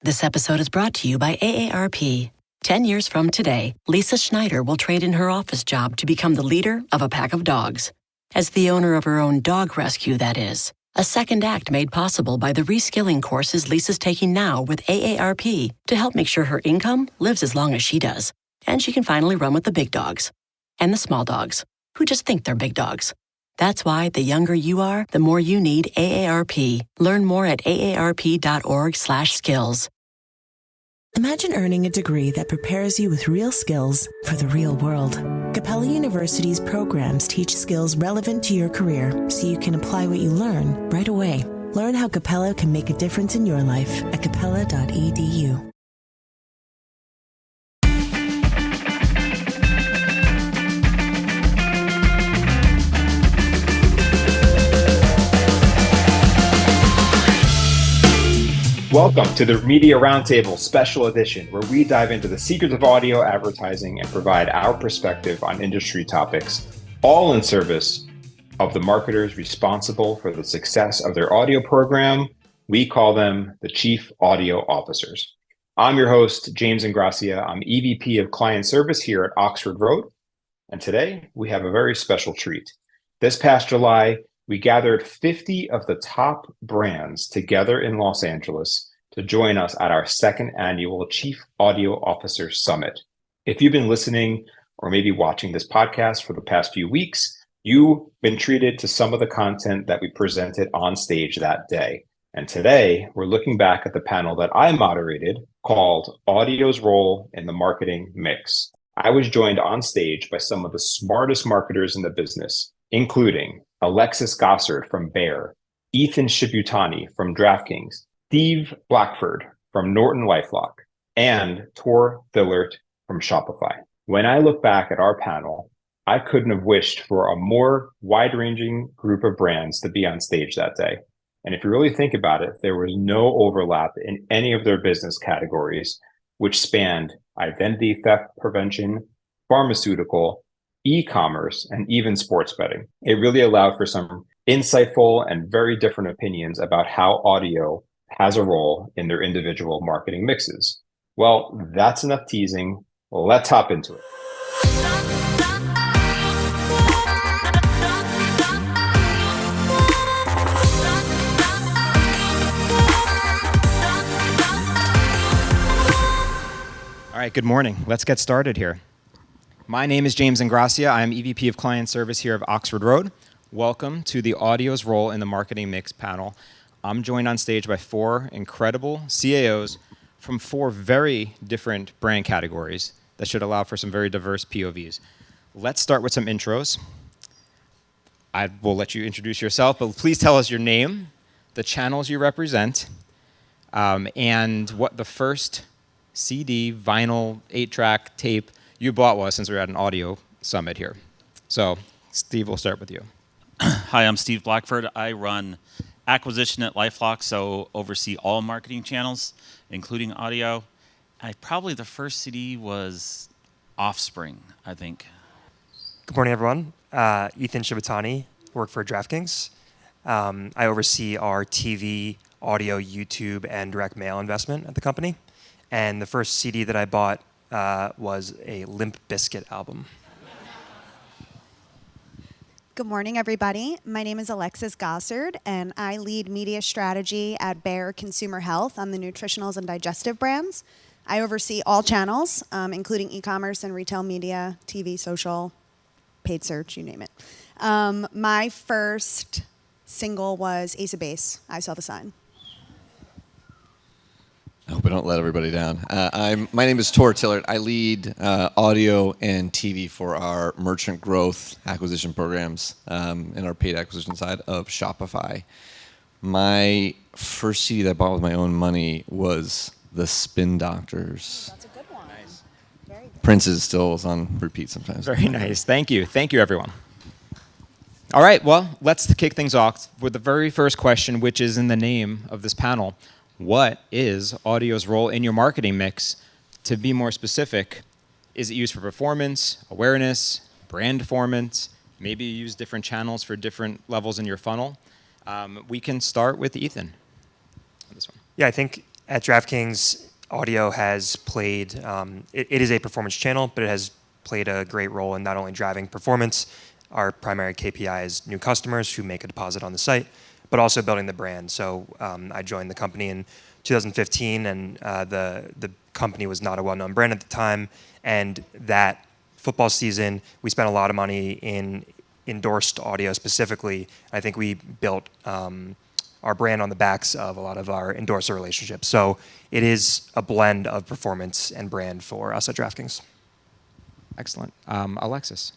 This episode is brought to you by AARP. 10 years from today, Lisa Schneider will trade in her office job to become the leader of a pack of dogs. As the owner of her own dog rescue, that is. A second act made possible by the reskilling courses Lisa's taking now with AARP to help make sure her income lives as long as she does. And she can finally run with the big dogs. And the small dogs, who just think they're big dogs. That's why the younger you are, the more you need AARP. Learn more at aarp.org/skills. Imagine earning a degree that prepares you with real skills for the real world. Capella University's programs teach skills relevant to your career so you can apply what you learn right away. Learn how Capella can make a difference in your life at capella.edu. Welcome to the Media Roundtable Special Edition, where we dive into the secrets of audio advertising and provide our perspective on industry topics, all in service of the marketers responsible for the success of their audio program. We call them the Chief Audio Officers. I'm your host, James Ingrassia. I'm EVP of Client Service here at Oxford Road. And today we have a very special treat. This past July, we gathered 50 of the top brands together in Los Angeles to join us at our second annual Chief Audio Officer Summit. If you've been listening or maybe watching this podcast for the past few weeks, you've been treated to some of the content that we presented on stage that day. And today, we're looking back at the panel that I moderated called Audio's Role in the Marketing Mix. I was joined on stage by some of the smartest marketers in the business, including Alexis Gossard from Bayer, Ethan Shibutani from DraftKings, Steve Blackford from Norton LifeLock, and Thilert from Shopify. When I look back at our panel, I couldn't have wished for a more wide-ranging group of brands to be on stage that day. And if you really think about it, there was no overlap in any of their business categories, which spanned identity theft prevention, pharmaceutical, e-commerce, and even sports betting. It really allowed for some insightful and very different opinions about how audio has a role in their individual marketing mixes. Well, that's enough teasing. Let's hop into it. All right, good morning. Let's get started here. My name is James Ingrassia. I am EVP of Client Service here of Oxford Road. Welcome to the Audio's Role in the Marketing Mix panel. I'm joined on stage by four incredible CAOs from four very different brand categories that should allow for some very diverse POVs. Let's start with some intros. I will let you introduce yourself, but please tell us your name, the channels you represent, and what the first CD, vinyl, 8-track, tape you bought was, since we're at an audio summit here. So, Steve, we'll start with you. Hi, I'm Steve Blackford. I run acquisition at LifeLock, so oversee all marketing channels, including audio. Probably the first CD was Offspring, I think. Good morning, everyone. Ethan Shibutani, work for DraftKings. I oversee our TV, audio, YouTube, and direct mail investment at the company. And the first CD that I bought was a Limp Bizkit album. Good morning, everybody. My name is Alexis Gossard, and I lead media strategy at Bayer Consumer Health on the nutritionals and digestive brands. I oversee all channels, including e-commerce and retail media, TV, social, paid search, you name it. My first single was Ace of Base, I Saw the Sign. I hope I don't let everybody down. My name is Thilert. I lead audio and TV for our merchant growth acquisition programs and our paid acquisition side of Shopify. My first CD that I bought with my own money was The Spin Doctors. That's a good one. Nice. Very good. Prince's still is on repeat sometimes. Very nice. Thank you. Thank you, everyone. All right, well, let's kick things off with the very first question, which is in the name of this panel. What is audio's role in your marketing mix? To be more specific, is it used for performance, awareness, brand performance? Maybe you use different channels for different levels in your funnel. We can start with Ethan on this one. Yeah, I think At DraftKings, audio has played, it is a performance channel, but it has played a great role in not only driving performance, our primary KPI is new customers who make a deposit on the site, but also building the brand. So I joined the company in 2015, and the company was not a well-known brand at the time. And that football season, we spent a lot of money in endorsed audio specifically. I think we built our brand on the backs of a lot of our endorser relationships. So it is a blend of performance and brand for us at DraftKings. Excellent. Alexis.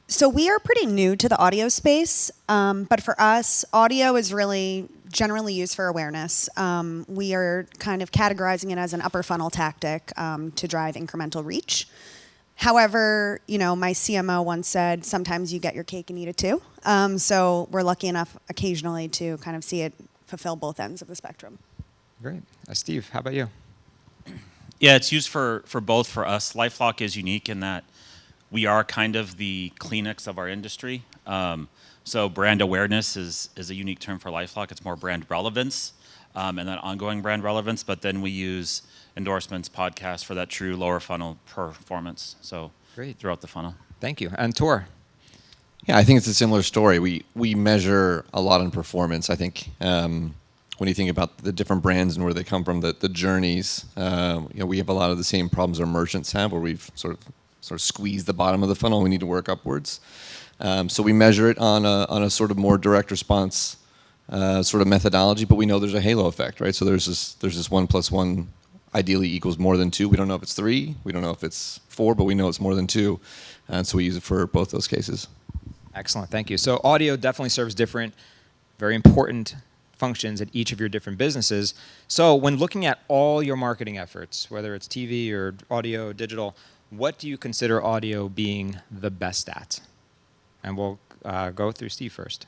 So we are pretty new to the audio space, but for us, audio is really generally used for awareness. We are kind of categorizing it as an upper funnel tactic to drive incremental reach. However, my CMO once said, sometimes you get your cake and eat it too. So we're lucky enough occasionally to kind of see it fulfill both ends of the spectrum. Great. Steve, how about you? Yeah, it's used for both for us. LifeLock is unique in that we are kind of the Kleenex of our industry. So brand awareness is a unique term for LifeLock. It's more brand relevance and that ongoing brand relevance. But then we use endorsements, podcasts for that true lower funnel performance. So great throughout the funnel. Thank you. And Tor. Yeah, I think it's a similar story. We measure a lot on performance. I think when you think about the different brands and where they come from, the journeys, we have a lot of the same problems our merchants have, where we've sort of squeezed the bottom of the funnel. We need to work upwards. So we measure it on a sort of more direct response sort of methodology, but we know there's a halo effect, right? So there's this 1 + 1 ideally equals more than 2. We don't know if it's 3, we don't know if it's 4, but we know it's more than 2, and so we use it for both those cases. Excellent, thank you. So audio definitely serves different, very important functions at each of your different businesses. So when looking at all your marketing efforts, whether it's TV or audio, digital, what do you consider audio being the best at? And we'll go through Steve first.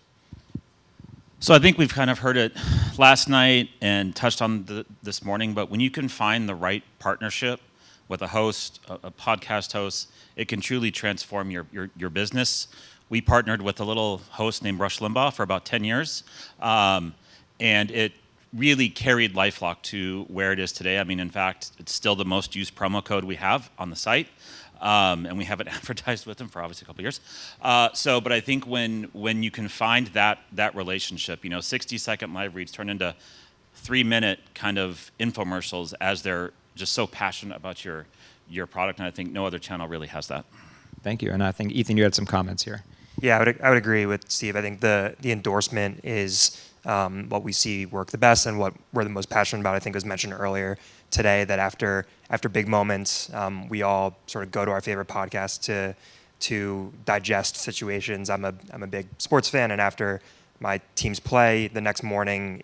So I think we've kind of heard it last night and touched on this morning, but when you can find the right partnership with a host, a podcast host, it can truly transform your business. We partnered with a little host named Rush Limbaugh for about 10 years, and it really carried LifeLock to where it is today. I mean, in fact, it's still the most used promo code we have on the site. And we haven't advertised with them for obviously a couple of years. But I think when you can find that relationship, 60-second live reads turn into 3-minute kind of infomercials as they're just so passionate about your product, and I think no other channel really has that. Thank you. And I think Ethan, you had some comments here. Yeah, I would agree with Steve. I think the endorsement is what we see work the best and what we're the most passionate about. I think it was mentioned earlier today that after big moments, we all sort of go to our favorite podcast to digest situations. I'm a big sports fan, and after my teams play, the next morning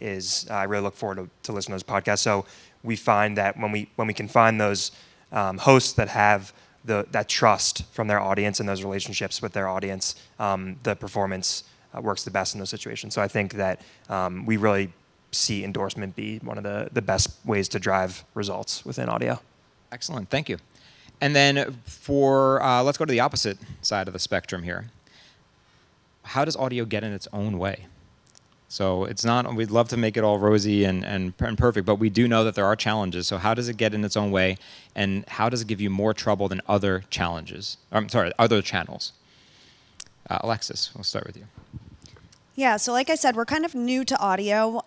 I really look forward to listening to those podcasts. So we find that when we can find those hosts that have that trust from their audience and those relationships with their audience, the performance works the best in those situations. So I think that we really see endorsement be one of the best ways to drive results within audio. Excellent, thank you. And then let's go to the opposite side of the spectrum here. How does audio get in its own way? So we'd love to make it all rosy and perfect, but we do know that there are challenges. So how does it get in its own way, and how does it give you more trouble than other other channels? Alexis, we'll start with you. Yeah, so like I said, we're kind of new to audio.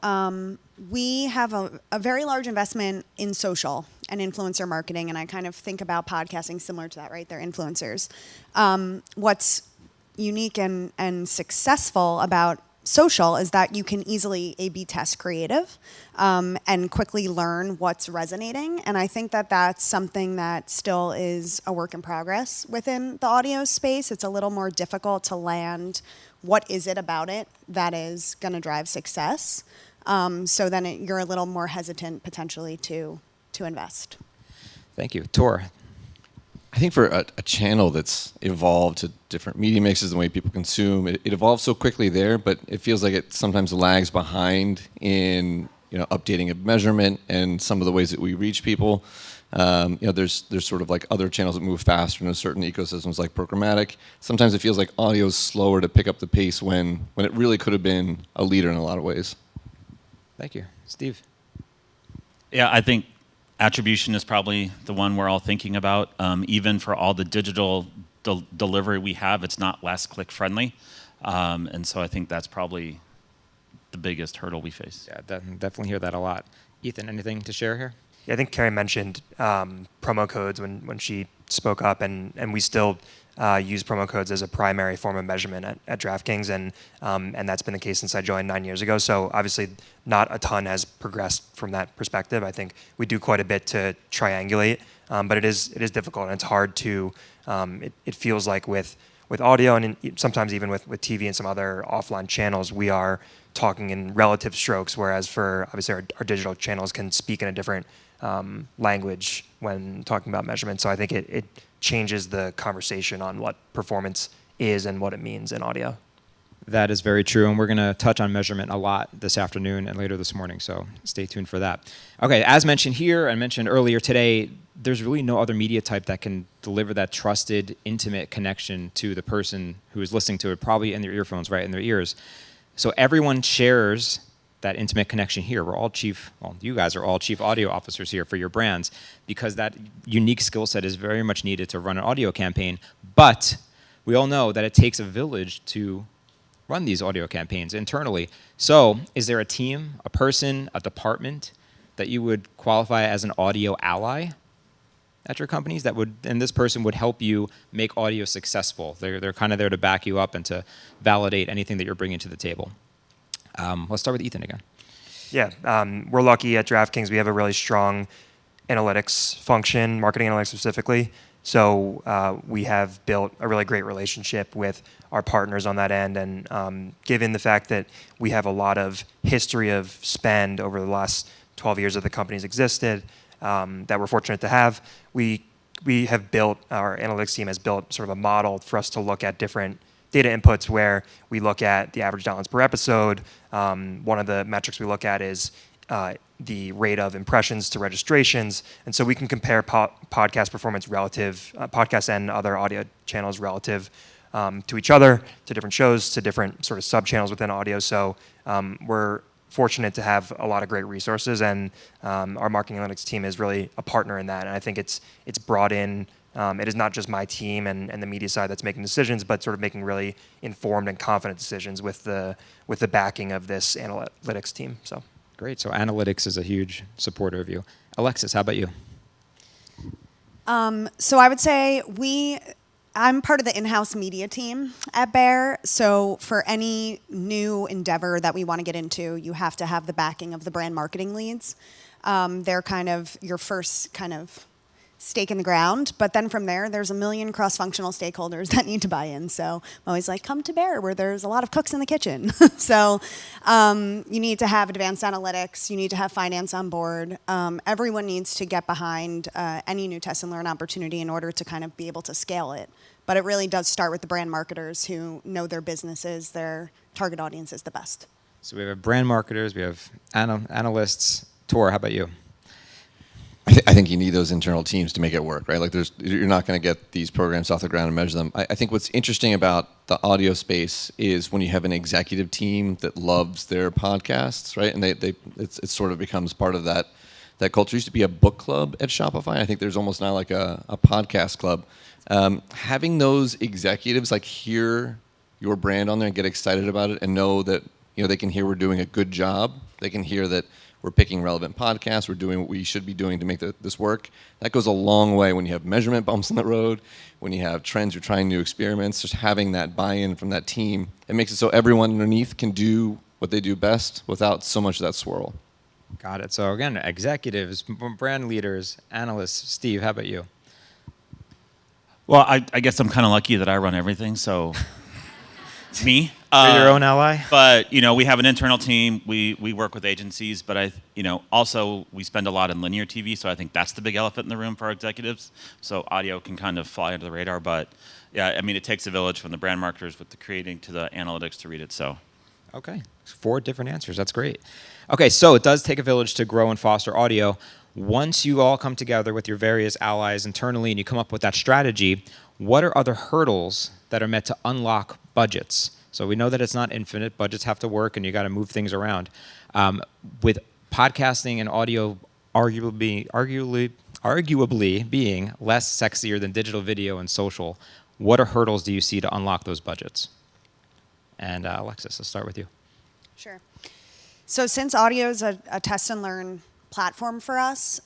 We have a very large investment in social and influencer marketing, and I kind of think about podcasting similar to that, right? They're influencers. What's unique and successful about social is that you can easily A/B test creative and quickly learn what's resonating. And I think that that's something that still is a work in progress within the audio space. It's a little more difficult to land what is it about it that is going to drive success. So then you're a little more hesitant potentially to invest. Thank you. Tor. I think for a channel that's evolved to different media mixes, the way people consume, it evolves so quickly there, but it feels like it sometimes lags behind in updating a measurement and some of the ways that we reach people. There's sort of like other channels that move faster in certain ecosystems like programmatic. Sometimes it feels like audio is slower to pick up the pace when it really could have been a leader in a lot of ways. Thank you. Steve. Yeah, I think attribution is probably the one we're all thinking about. Even for all the digital delivery we have, it's not last click friendly. And so I think that's probably the biggest hurdle we face. Yeah, definitely hear that a lot. Ethan, anything to share here? Yeah, I think Carrie mentioned promo codes when she spoke up, and we still use promo codes as a primary form of measurement at DraftKings, and that's been the case since I joined 9 years ago. So obviously, not a ton has progressed from that perspective. I think we do quite a bit to triangulate, but it is difficult, and it's hard to. It feels like with audio and sometimes even with TV and some other offline channels, we are talking in relative strokes, whereas for obviously our digital channels can speak in a different language when talking about measurement. So I think it changes the conversation on what performance is and what it means in audio. That is very true, and we're going to touch on measurement a lot this afternoon and later this morning, so stay tuned for that. Okay, as mentioned here and mentioned earlier today, there's really no other media type that can deliver that trusted, intimate connection to the person who is listening to it, probably in their earphones, right, in their ears. So everyone shares that intimate connection here. We're all you guys are all chief audio officers here for your brands, because that unique skill set is very much needed to run an audio campaign. But we all know that it takes a village to run these audio campaigns internally. So is there a team, a person, a department that you would qualify as an audio ally at your companies and this person would help you make audio successful? They're kind of there to back you up and to validate anything that you're bringing to the table. Let's start with Ethan again. Yeah, we're lucky at DraftKings. We have a really strong analytics function, marketing analytics specifically. So we have built a really great relationship with our partners on that end. And given the fact that we have a lot of history of spend over the last 12 years that the company's existed, that we're fortunate to have, we have built, our analytics team has built sort of a model for us to look at different data inputs where we look at the average downloads per episode. One of the metrics we look at is the rate of impressions to registrations. And so we can compare podcast performance relative, podcasts and other audio channels relative to each other, to different shows, to different sort of sub-channels within audio. So we're fortunate to have a lot of great resources, and our marketing analytics team is really a partner in that. And I think it's brought in, it is not just my team and the media side that's making decisions, but sort of making really informed and confident decisions with the backing of this analytics team. So great. So analytics is a huge supporter of you. Alexis, how about you? So I would say I'm part of the in-house media team at Bayer. So for any new endeavor that we want to get into, you have to have the backing of the brand marketing leads. They're kind of your first kind of stake in the ground. But then from there's a million cross-functional stakeholders that need to buy in. So I'm always like, come to Bayer where there's a lot of cooks in the kitchen. So you need to have advanced analytics. You need to have finance on board. Everyone needs to get behind any new test and learn opportunity in order to kind of be able to scale it. But it really does start with the brand marketers who know their businesses, their target audiences the best. So we have brand marketers, we have analysts. Tor, how about you? I think you need those internal teams to make it work, right? Like you're not going to get these programs off the ground and measure them. I think what's interesting about the audio space is when you have an executive team that loves their podcasts, right? And it sort of becomes part of that culture. It used to be a book club at Shopify. I think there's almost now like a podcast club. Having those executives like hear your brand on there and get excited about it and know that they can hear we're doing a good job. They can hear that we're picking relevant podcasts. We're doing what we should be doing to make this work. That goes a long way when you have measurement bumps on the road, when you have trends, you're trying new experiments. Just having that buy-in from that team, it makes it so everyone underneath can do what they do best without so much of that swirl. Got it. So again, executives, brand leaders, analysts. Steve, how about you? Well, I guess I'm kind of lucky that I run everything, so me. You're your own ally? But, we have an internal team. We work with agencies, but also we spend a lot in linear TV, so I think that's the big elephant in the room for our executives. So audio can kind of fly under the radar, but yeah, it takes a village from the brand marketers with the creating to the analytics to read it, so. Okay, 4 different answers. That's great. Okay, so it does take a village to grow and foster audio. Once you all come together with your various allies internally and you come up with that strategy, what are other hurdles that are meant to unlock budgets? So we know that it's not infinite. Budgets have to work and you got to move things around. With podcasting and audio arguably being less sexier than digital video and social, what hurdles do you see to unlock those budgets? And Alexis, let's start with you. Sure. So since audio is a test and learn platform for us,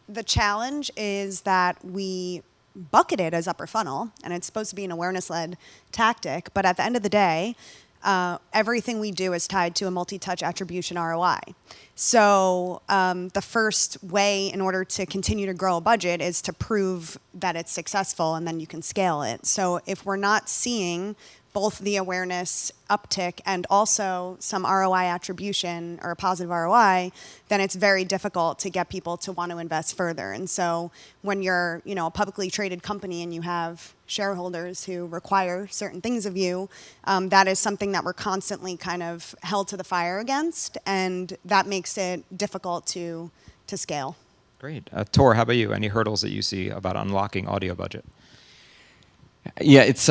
the challenge is that we bucket it as upper funnel, and it's supposed to be an awareness-led tactic, but at the end of the day, everything we do is tied to a multi-touch attribution ROI. So the first way in order to continue to grow a budget is to prove that it's successful, and then you can scale it. So if we're not seeing both the awareness uptick and also some ROI attribution or a positive ROI, then it's very difficult to get people to want to invest further. And so when you're, a publicly traded company and you have shareholders who require certain things of you, that is something that we're constantly kind of held to the fire against, and that makes it difficult to scale. Great. Tor, how about you? Any hurdles that you see about unlocking audio budget? Yeah, it's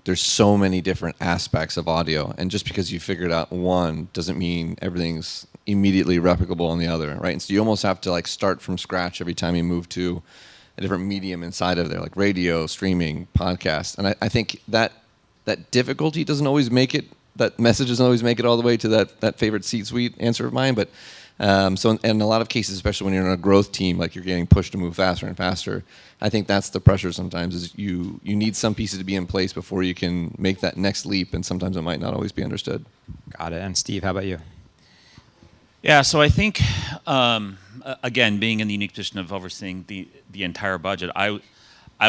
there's so many different aspects of audio, and just because you figured out one doesn't mean everything's immediately replicable on the other, right? And so you almost have to start from scratch every time you move to a different medium inside of there, like radio, streaming, podcast. And I think that difficulty doesn't always make it, that message doesn't always make it all the way to that favorite C-suite answer of mine, but so in a lot of cases, especially when you're in a growth team, like you're getting pushed to move faster and faster, I think that's the pressure sometimes, is you need some pieces to be in place before you can make that next leap, and sometimes it might not always be understood. Got it. And Steve, how about you? Yeah, so I think, again, being in the unique position of overseeing the entire budget, I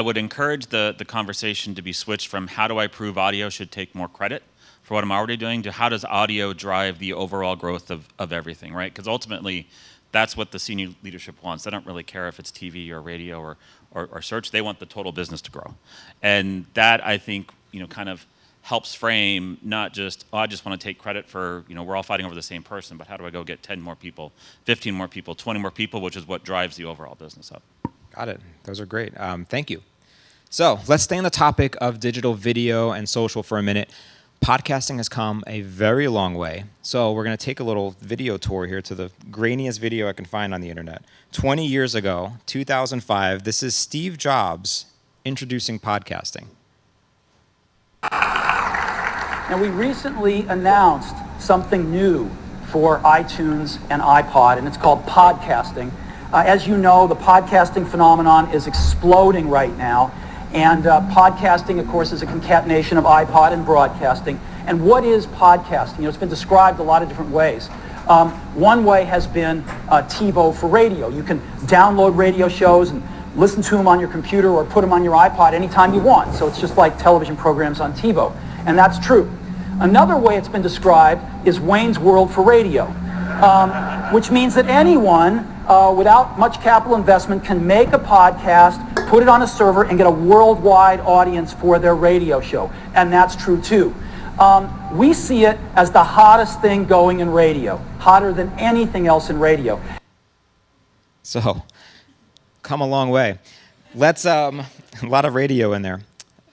would encourage the conversation to be switched from how do I prove audio should take more credit for what I'm already doing to how does audio drive the overall growth of everything, right? Because ultimately, that's what the senior leadership wants. They don't really care if it's TV or radio or search. They want the total business to grow. And that, I think, kind of helps frame not just, I just want to take credit for, we're all fighting over the same person, but how do I go get 10 more people, 15 more people, 20 more people, which is what drives the overall business up. Got it. Those are great. Thank you. So let's stay on the topic of digital video and social for a minute. Podcasting has come a very long way. So we're going to take a little video tour here to the grainiest video I can find on the internet. 20 years ago, 2005, this is Steve Jobs introducing podcasting. Now, we recently announced something new for iTunes and iPod, and it's called podcasting. As you know, the podcasting phenomenon is exploding right now. And podcasting, of course, is a concatenation of iPod and broadcasting. And what is podcasting? It's been described a lot of different ways. One way has been TiVo for radio. You can download radio shows and listen to them on your computer or put them on your iPod anytime you want. So it's just like television programs on TiVo. And that's true. Another way it's been described is Wayne's World for radio, which means that anyone without much capital investment can make a podcast, put it on a server, and get a worldwide audience for their radio show. And that's true too. We see it as the hottest thing going in radio, hotter than anything else in radio. So, come a long way. Let's, a lot of radio in there,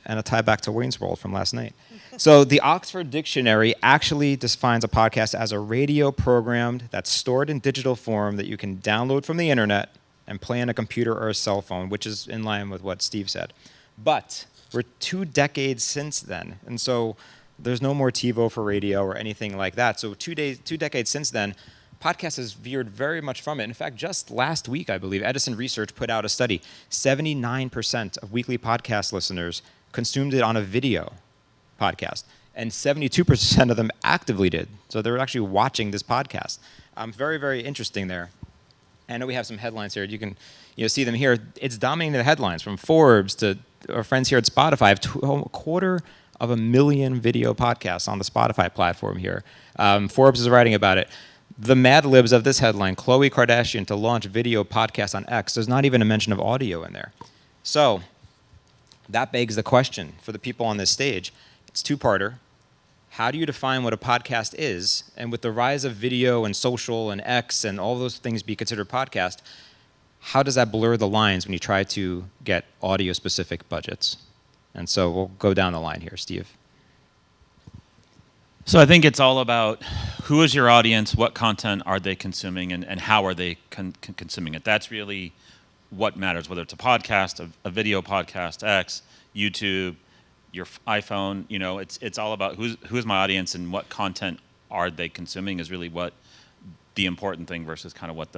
and a tie back to Wayne's World from last night. So the Oxford Dictionary actually defines a podcast as a radio program that's stored in digital form that you can download from the internet and play on a computer or a cell phone, which is in line with what Steve said. But we're 2 decades since then, and so there's no more TiVo for radio or anything like that. So 2 decades since then, podcast has veered very much from it. In fact, just last week, I believe, Edison Research put out a study. 79% of weekly podcast listeners consumed it on a video podcast, and 72% of them actively did. So they're actually watching this podcast. Very, very interesting there. I know we have some headlines here. You can see them here. It's dominating the headlines, from Forbes to our friends here at Spotify. Have 250,000 video podcasts on the Spotify platform here. Forbes is writing about it. The Mad Libs of this headline, Khloe Kardashian to launch video podcast on X. There's not even a mention of audio in there. So that begs the question for the people on this stage. It's two-parter. How do you define what a podcast is? And with the rise of video and social and X and all those things be considered podcast, how does that blur the lines when you try to get audio-specific budgets? And so we'll go down the line here. Steve. So I think it's all about who is your audience, what content are they consuming, and how are they consuming it. That's really what matters, whether it's a podcast, a video podcast, X, YouTube, your iPhone. It's all about who's my audience and what content are they consuming is really what the important thing versus kind of what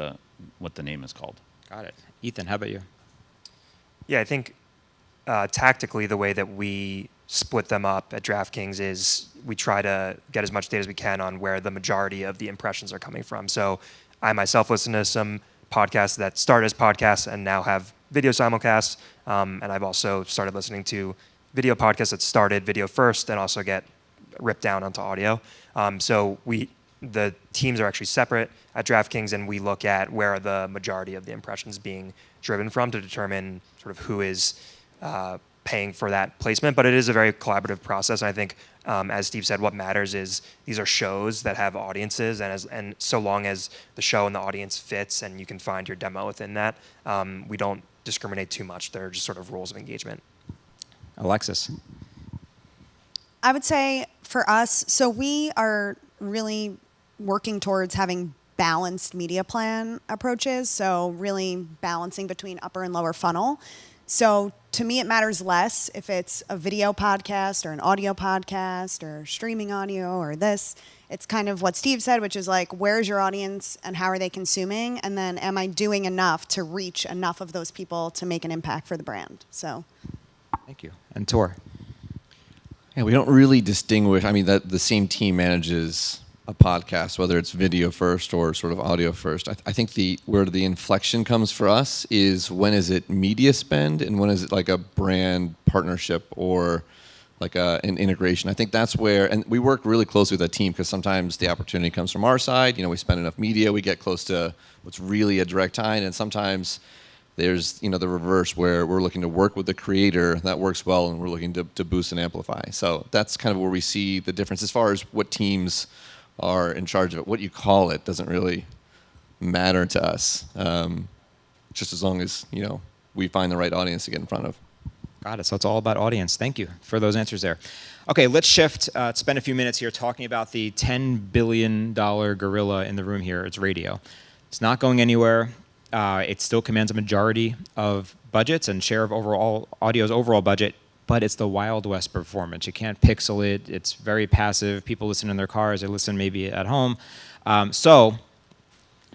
the name is called. Got it. Ethan, how about you? Yeah, I think tactically the way that we split them up at DraftKings is we try to get as much data as we can on where the majority of the impressions are coming from. So I myself listen to some podcasts that start as podcasts and now have video simulcasts. And I've also started listening to video podcasts that started video first and also get ripped down onto audio. So the teams are actually separate at DraftKings, and we look at where are the majority of the impressions being driven from to determine sort of who is paying for that placement. But it is a very collaborative process. And I think, as Steve said, what matters is these are shows that have audiences, and so long as the show and the audience fits and you can find your demo within that, we don't discriminate too much. They're just sort of rules of engagement. Alexis. I would say for us, so we are really working towards having balanced media plan approaches, so really balancing between upper and lower funnel. So to me, it matters less if it's a video podcast or an audio podcast or streaming audio or this. It's kind of what Steve said, which is like, where's your audience and how are they consuming? And then am I doing enough to reach enough of those people to make an impact for the brand? So. Thank you. And Tor. Yeah, we don't really distinguish. I mean, the same team manages a podcast, whether it's video first or sort of audio first. I think where the inflection comes for us is when is it media spend and when is it like a brand partnership or like an integration. I think that's where, and we work really closely with a team because sometimes the opportunity comes from our side. We spend enough media, we get close to what's really a direct tie, and sometimes there's the reverse where we're looking to work with the creator that works well and we're looking to boost and amplify. So that's kind of where we see the difference as far as what teams are in charge of it. What you call it doesn't really matter to us, just as long as we find the right audience to get in front of. Got it. So it's all about audience. Thank you for those answers there. Okay, let's shift. Spend a few minutes here talking about the $10 billion gorilla in the room here. It's radio. It's not going anywhere. It still commands a majority of budgets and share of audio's overall budget, but it's the Wild West performance. You can't pixel it. It's very passive. People listen in their cars. They listen maybe at home. So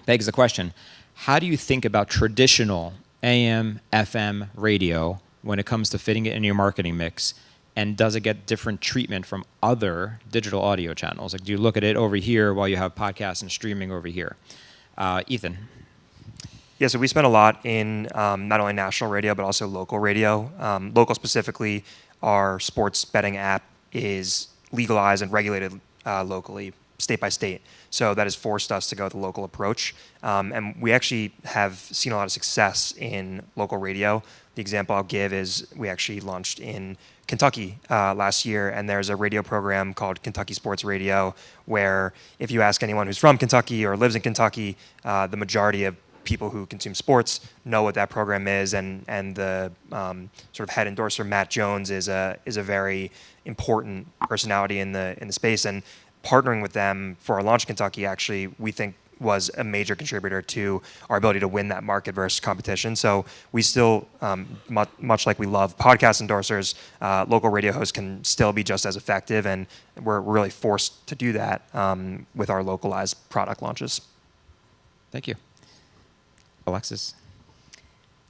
begs the question, how do you think about traditional AM, FM radio when it comes to fitting it in your marketing mix? And does it get different treatment from other digital audio channels? Like, do you look at it over here while you have podcasts and streaming over here? Ethan. Yeah, so we spend a lot in not only national radio, but also local radio. Local specifically, our sports betting app is legalized and regulated locally, state by state. So that has forced us to go with the local approach. And we actually have seen a lot of success in local radio. The example I'll give is we actually launched in Kentucky last year, and there's a radio program called Kentucky Sports Radio, where if you ask anyone who's from Kentucky or lives in Kentucky, the majority of people who consume sports know what that program is, and the sort of head endorser Matt Jones is a very important personality in the space, and partnering with them for our launch in Kentucky actually we think was a major contributor to our ability to win that market versus competition. So we still, much like we love podcast endorsers, local radio hosts can still be just as effective, and we're really forced to do that with our localized product launches. Thank you. Alexis.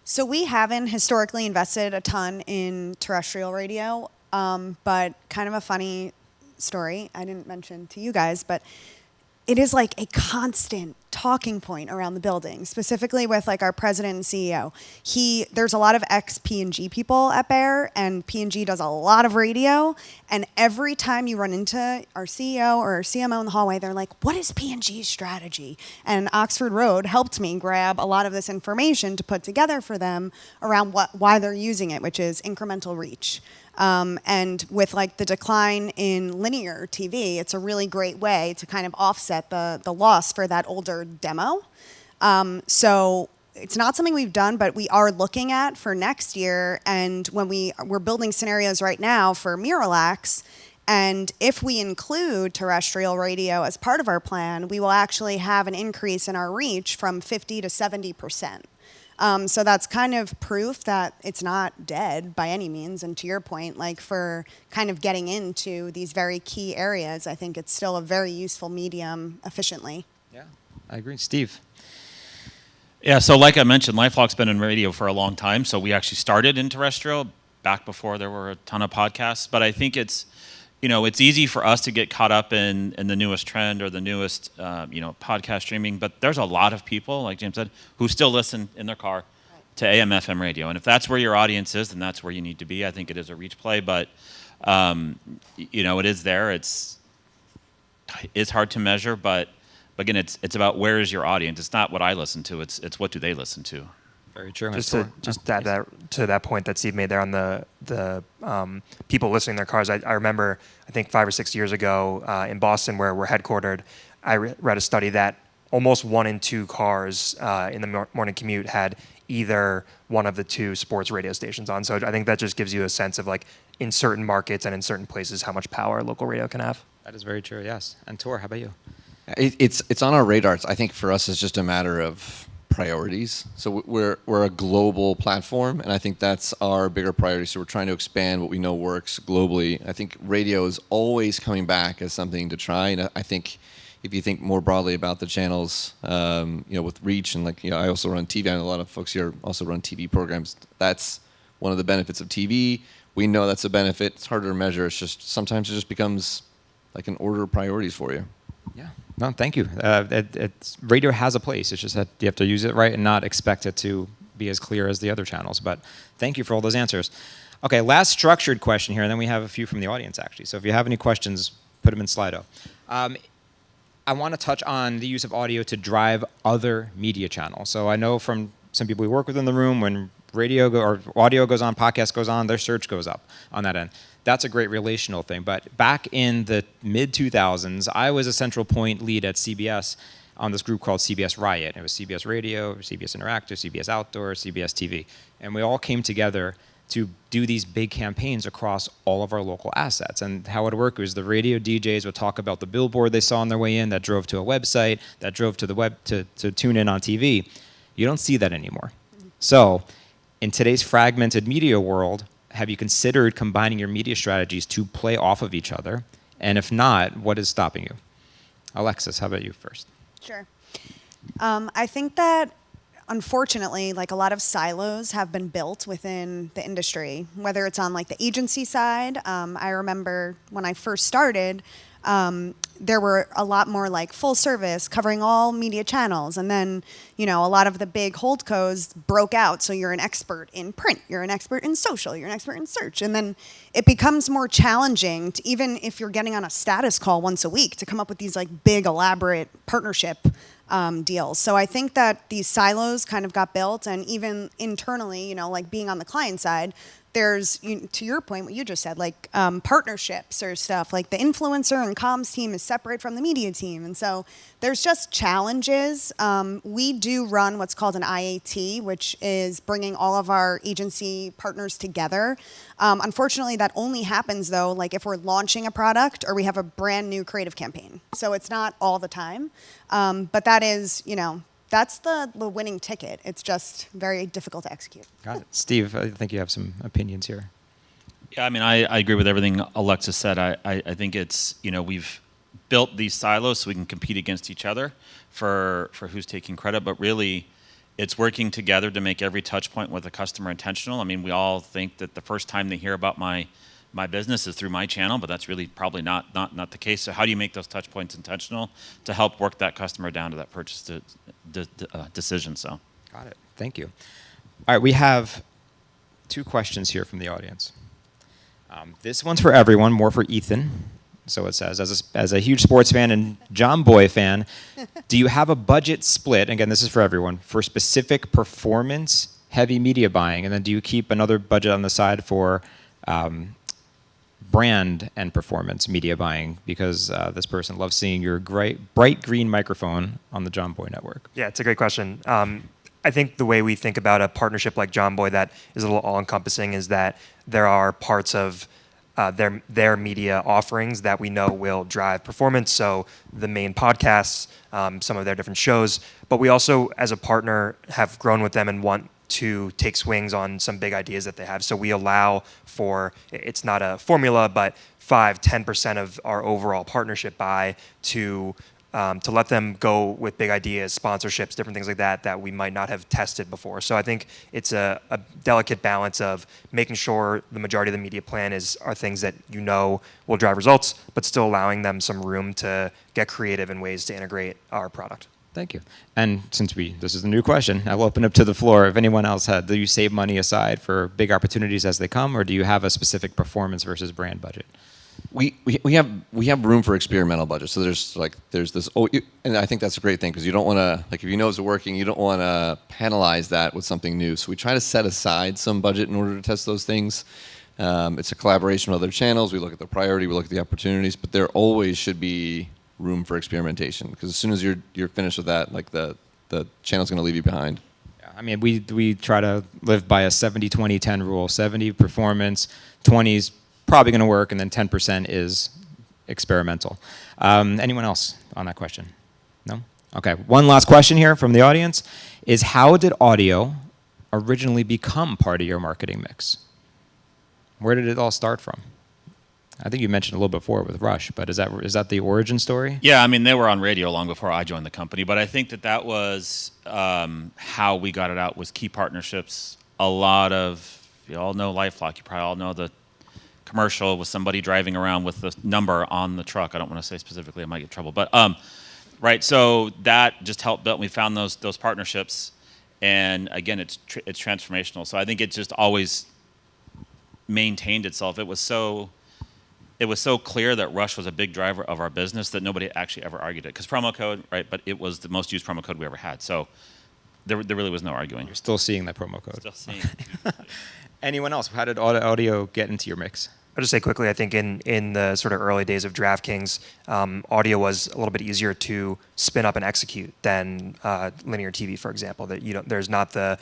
So we haven't historically invested a ton in terrestrial radio, but kind of a funny story I didn't mention to you guys, but it is like a constant talking point around the building, specifically with like our president and CEO. There's a lot of ex-P&G people at Bayer, and P&G does a lot of radio. And every time you run into our CEO or our CMO in the hallway, they're like, what is P&G's strategy? And Oxford Road helped me grab a lot of this information to put together for them around why they're using it, which is incremental reach. And with like the decline in linear TV, it's a really great way to kind of offset the loss for that older demo. So it's not something we've done, but we are looking at for next year. And when we're building scenarios right now for Miralax, And if we include terrestrial radio as part of our plan, we will actually have an increase in our reach from 50 to 70%. So that's kind of proof that it's not dead by any means. And to your point, like for kind of getting into these very key areas, I think it's still a very useful medium efficiently. Yeah, I agree. Steve? Yeah, so like I mentioned, LifeLock's been in radio for a long time. So we actually started in terrestrial back before there were a ton of podcasts. But I think it's easy for us to get caught up in the newest trend or the newest, podcast streaming. But there's a lot of people, like James said, who still listen in their car to AM, FM radio. And if that's where your audience is, then that's where you need to be. I think it is a reach play, but, it is there. It's hard to measure, but again, it's about where is your audience. It's not what I listen to. It's what do they listen to. Very true. Just to add to that point that Steve made there on the people listening in their cars. I remember, I think 5 or 6 years ago in Boston, where we're headquartered, I read a study that almost 1 in 2 cars in the morning commute had either one of the 2 sports radio stations on. So I think that just gives you a sense of like in certain markets and in certain places how much power local radio can have. That is very true. Yes. And Tor, how about you? It's on our radars. I think for us, it's just a matter of priorities. So we're a global platform, and I think that's our bigger priority. So we're trying to expand what we know works globally. I think radio is always coming back as something to try, and I think if you think more broadly about the channels, with reach and I also run TV. I know a lot of folks here also run TV programs. That's one of the benefits of TV. We know that's a benefit. It's harder to measure. It's just sometimes it just becomes like an order of priorities for you. Yeah. No, thank you. Radio has a place. It's just that you have to use it right and not expect it to be as clear as the other channels. But thank you for all those answers. Okay, last structured question here, and then we have a few from the audience, actually. So if you have any questions, put them in Slido. I want to touch on the use of audio to drive other media channels. So I know from some people we work with in the room, when or audio goes on, podcast goes on, their search goes up on that end. That's a great relational thing. But back in the mid-2000s, I was a central point lead at CBS on this group called CBS Riot. It was CBS Radio, CBS Interactive, CBS Outdoor, CBS TV. And we all came together to do these big campaigns across all of our local assets. And how it worked was the radio DJs would talk about the billboard they saw on their way in that drove to a website, that drove to the web to tune in on TV. You don't see that anymore. So in today's fragmented media world, have you considered combining your media strategies to play off of each other? And if not, what is stopping you? Alexis, how about you first? Sure. I think that unfortunately, like a lot of silos have been built within the industry, whether it's on like the agency side. I remember when I first started, there were a lot more like full service covering all media channels. And then, a lot of the big holdcos broke out. So you're an expert in print, you're an expert in social, you're an expert in search. And then it becomes more challenging to, even if you're getting on a status call once a week, to come up with these like big elaborate partnership deals. So I think that these silos kind of got built, and even internally, like being on the client side, there's, to your point, what you just said, like partnerships or stuff, like the influencer and comms team is separate from the media team. And so there's just challenges. We do run what's called an IAT, which is bringing all of our agency partners together. Unfortunately, that only happens, though, like if we're launching a product or we have a brand new creative campaign. So it's not all the time. But that is, that's the winning ticket. It's just very difficult to execute. Got it. Steve, I think you have some opinions here. Yeah, I mean, I agree with everything Alexis said. I think it's, we've built these silos so we can compete against each other for who's taking credit, but really it's working together to make every touch point with the customer intentional. I mean, we all think that the first time they hear about my business is through my channel, but that's really probably not the case. So how do you make those touch points intentional to help work that customer down to that purchase decision? So, got it. Thank you. All right, we have 2 questions here from the audience. This one's for everyone, more for Ethan. So it says, as a huge sports fan and John Boy fan, do you have a budget split? Again, this is for everyone, for specific performance heavy media buying, and then do you keep another budget on the side for brand and performance media buying, because this person loves seeing your bright green microphone on the John Boy network? Yeah, it's a great question. I think the way we think about a partnership like John Boy that is a little all-encompassing is that there are parts of their media offerings that we know will drive performance. So the main podcasts, some of their different shows, but we also, as a partner, have grown with them and want to take swings on some big ideas that they have. So we allow for, it's not a formula, but 5-10% of our overall partnership buy to let them go with big ideas, sponsorships, different things like that we might not have tested before. So I think it's a delicate balance of making sure the majority of the media plan are things that you know will drive results, but still allowing them some room to get creative in ways to integrate our product. Thank you. And since this is a new question, I'll open up to the floor. If anyone else do you save money aside for big opportunities as they come, or do you have a specific performance versus brand budget? We have room for experimental budget. So there's this, and I think that's a great thing, because you don't want to, like, if you know it's working, you don't want to penalize that with something new. So we try to set aside some budget in order to test those things. It's a collaboration with other channels. We look at the priority, we look at the opportunities, but there always should be room for experimentation, because as soon as you're finished with that, like the channel's going to leave you behind. Yeah, I mean, we try to live by a 70-20-10 rule. 70 performance, 20's probably going to work, and then 10% is experimental. Anyone else on that question? No? Okay, one last question here from the audience is, how did audio originally become part of your marketing mix? Where did it all start from? I think you mentioned a little before with Rush, but is that the origin story? Yeah, I mean, they were on radio long before I joined the company, but I think that was how we got it out, was key partnerships. A lot of, you all know LifeLock, you probably all know the commercial with somebody driving around with the number on the truck. I don't want to say specifically, I might get in trouble, but right. So that just helped build. We found those partnerships, and again, it's transformational. So I think it just always maintained itself. It was so clear that Rush was a big driver of our business that nobody actually ever argued it, because promo code, right? But it was the most used promo code we ever had. So there really was no arguing. You're still seeing that promo code. Still seeing. Anyone else? How did audio get into your mix? I'll just say quickly, I think in the sort of early days of DraftKings, audio was a little bit easier to spin up and execute than linear TV, for example. That there's not the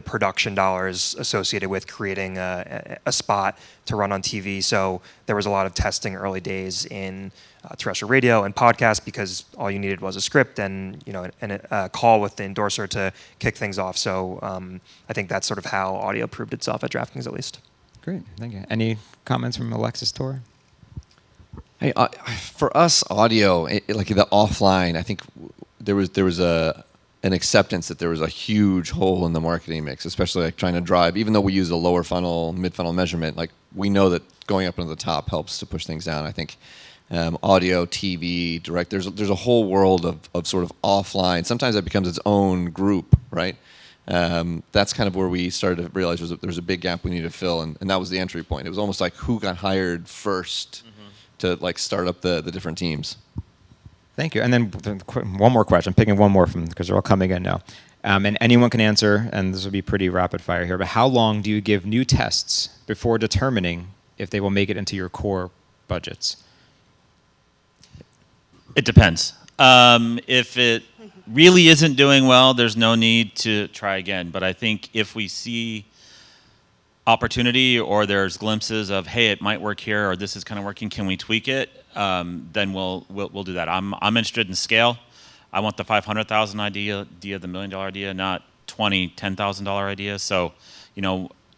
production dollars associated with creating a spot to run on TV. So there was a lot of testing early days in terrestrial radio and podcast, because all you needed was a script and a call with the endorser to kick things off. So I think that's sort of how audio proved itself at DraftKings, at least. Great, thank you. Any comments from Alexis, Tor? Hey, for us, audio, like the offline, I think there was an acceptance that there was a huge hole in the marketing mix, especially like trying to drive. Even though we use a lower funnel, mid funnel measurement, like we know that going up into the top helps to push things down. I think audio, TV, direct. There's a whole world of sort of offline. Sometimes that becomes its own group, right? That's kind of where we started to realize there was a big gap we needed to fill, and that was the entry point. It was almost like who got hired first to like start up the different teams. Thank you. And then one more question. I'm picking one more because they're all coming in now. And anyone can answer, and this will be pretty rapid fire here, but how long do you give new tests before determining if they will make it into your core budgets? It depends. If it really isn't doing well, there's no need to try again. But I think if we see opportunity, or there's glimpses of, hey, it might work here, or this is kind of working, can we tweak it? Then we'll do that. I'm interested in scale. I want the $500,000 idea, the $1 million idea, not $10,000 idea. So,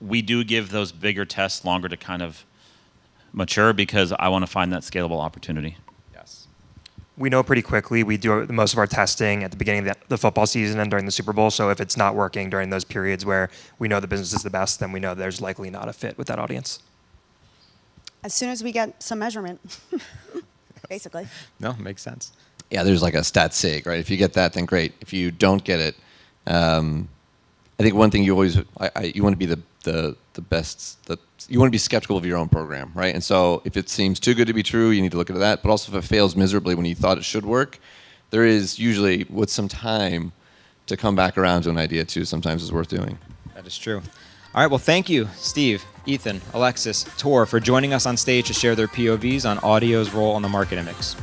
we do give those bigger tests longer to kind of mature, because I want to find that scalable opportunity. We know pretty quickly. We do most of our testing at the beginning of the football season and during the Super Bowl. So if it's not working during those periods where we know the business is the best, then we know there's likely not a fit with that audience. As soon as we get some measurement, basically. No, makes sense. Yeah, there's like a stat sig, right? If you get that, then great. If you don't get it, I think one thing you always you want to be the best. You want to be skeptical of your own program, right? And so if it seems too good to be true, you need to look into that. But also, if it fails miserably when you thought it should work, there is usually, with some time, to come back around to an idea too. Sometimes is worth doing. That is true. All right. Well, thank you, Steve, Ethan, Alexis, Tor, for joining us on stage to share their POVs on audio's role on the marketing mix.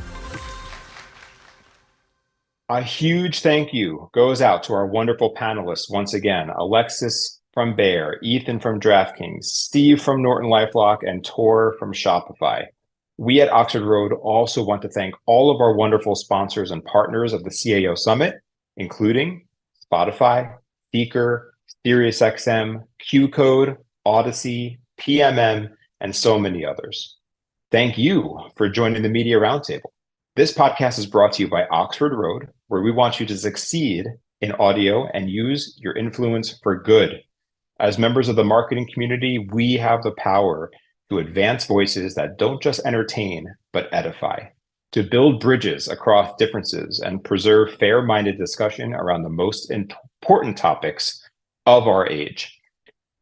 A huge thank you goes out to our wonderful panelists once again, Alexis, from Bayer, Ethan from DraftKings, Steve from Norton LifeLock, and Tor from Shopify. We at Oxford Road also want to thank all of our wonderful sponsors and partners of the CAO Summit, including Spotify, Seeker, SiriusXM, QCode, Odyssey, PMM, and so many others. Thank you for joining the Media Roundtable. This podcast is brought to you by Oxford Road, where we want you to succeed in audio and use your influence for good. As members of the marketing community, we have the power to advance voices that don't just entertain, but edify, to build bridges across differences and preserve fair-minded discussion around the most important topics of our age.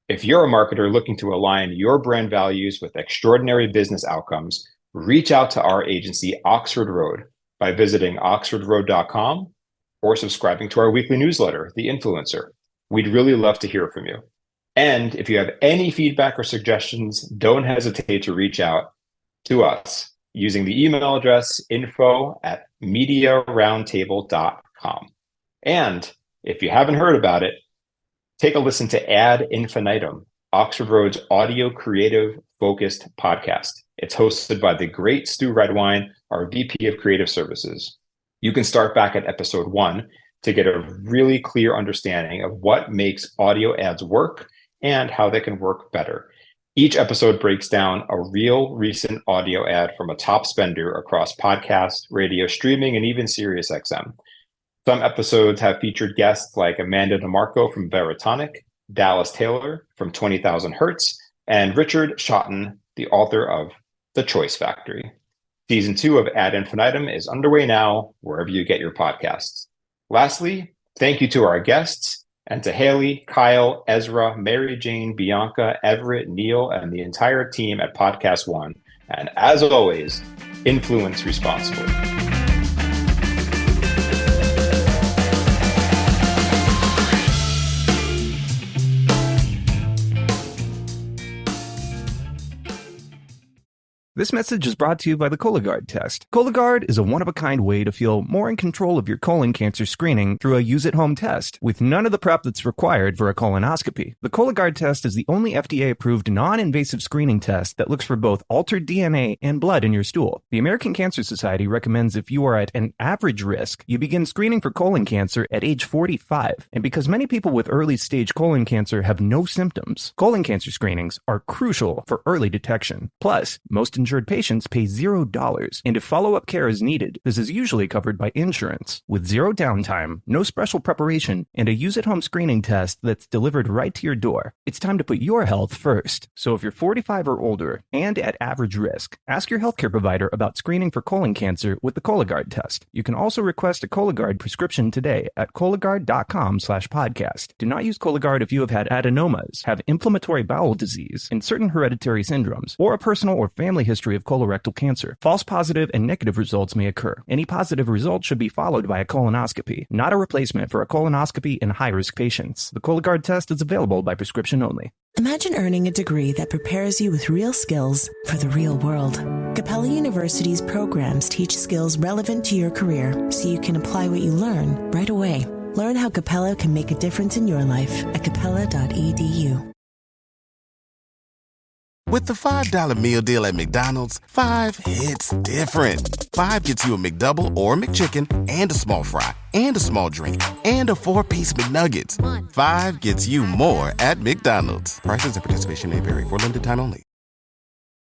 If you're a marketer looking to align your brand values with extraordinary business outcomes, reach out to our agency, Oxford Road, by visiting oxfordroad.com or subscribing to our weekly newsletter, The Influencer. We'd really love to hear from you. And if you have any feedback or suggestions, don't hesitate to reach out to us using the email address info@mediaroundtable.com. And if you haven't heard about it, take a listen to Ad Infinitum, Oxford Road's audio creative focused podcast. It's hosted by the great Stu Redwine, our VP of Creative Services. You can start back at episode 1 to get a really clear understanding of what makes audio ads work and how they can work better. Each episode breaks down a real recent audio ad from a top spender across podcast, radio streaming, and even SiriusXM. Some episodes have featured guests like Amanda DeMarco from Veritonic, Dallas Taylor from 20,000 Hertz, and Richard Schotten, the author of The Choice Factory. Season 2 of Ad Infinitum is underway now, wherever you get your podcasts. Lastly, thank you to our guests, and to Haley, Kyle, Ezra, Mary Jane, Bianca, Everett, Neil, and the entire team at Podcast One. And as always, influence responsibly. This message is brought to you by the Cologuard test. Cologuard is a one-of-a-kind way to feel more in control of your colon cancer screening through a use-at-home test, with none of the prep that's required for a colonoscopy. The Cologuard test is the only FDA-approved non-invasive screening test that looks for both altered DNA and blood in your stool. The American Cancer Society recommends if you are at an average risk, you begin screening for colon cancer at age 45. And because many people with early-stage colon cancer have no symptoms, colon cancer screenings are crucial for early detection. Plus, most insured patients pay $0, and if follow-up care is needed, this is usually covered by insurance. With zero downtime, no special preparation, and a use-at-home screening test that's delivered right to your door, it's time to put your health first. So if you're 45 or older and at average risk, ask your healthcare provider about screening for colon cancer with the Cologuard test. You can also request a Cologuard prescription today at Cologuard.com/podcast. Do not use Cologuard if you have had adenomas, have inflammatory bowel disease, and certain hereditary syndromes, or a personal or family history of colorectal cancer. False positive and negative results may occur. Any positive result should be followed by a colonoscopy, not a replacement for a colonoscopy in high-risk patients. The Cologuard test is available by prescription only. Imagine earning a degree that prepares you with real skills for the real world. Capella University's programs teach skills relevant to your career so you can apply what you learn right away. Learn how Capella can make a difference in your life at capella.edu. With the $5 meal deal at McDonald's, 5 hits different. 5 gets you a McDouble or a McChicken and a small fry and a small drink and a 4-piece McNuggets. 5 gets you more at McDonald's. Prices and participation may vary for limited time only.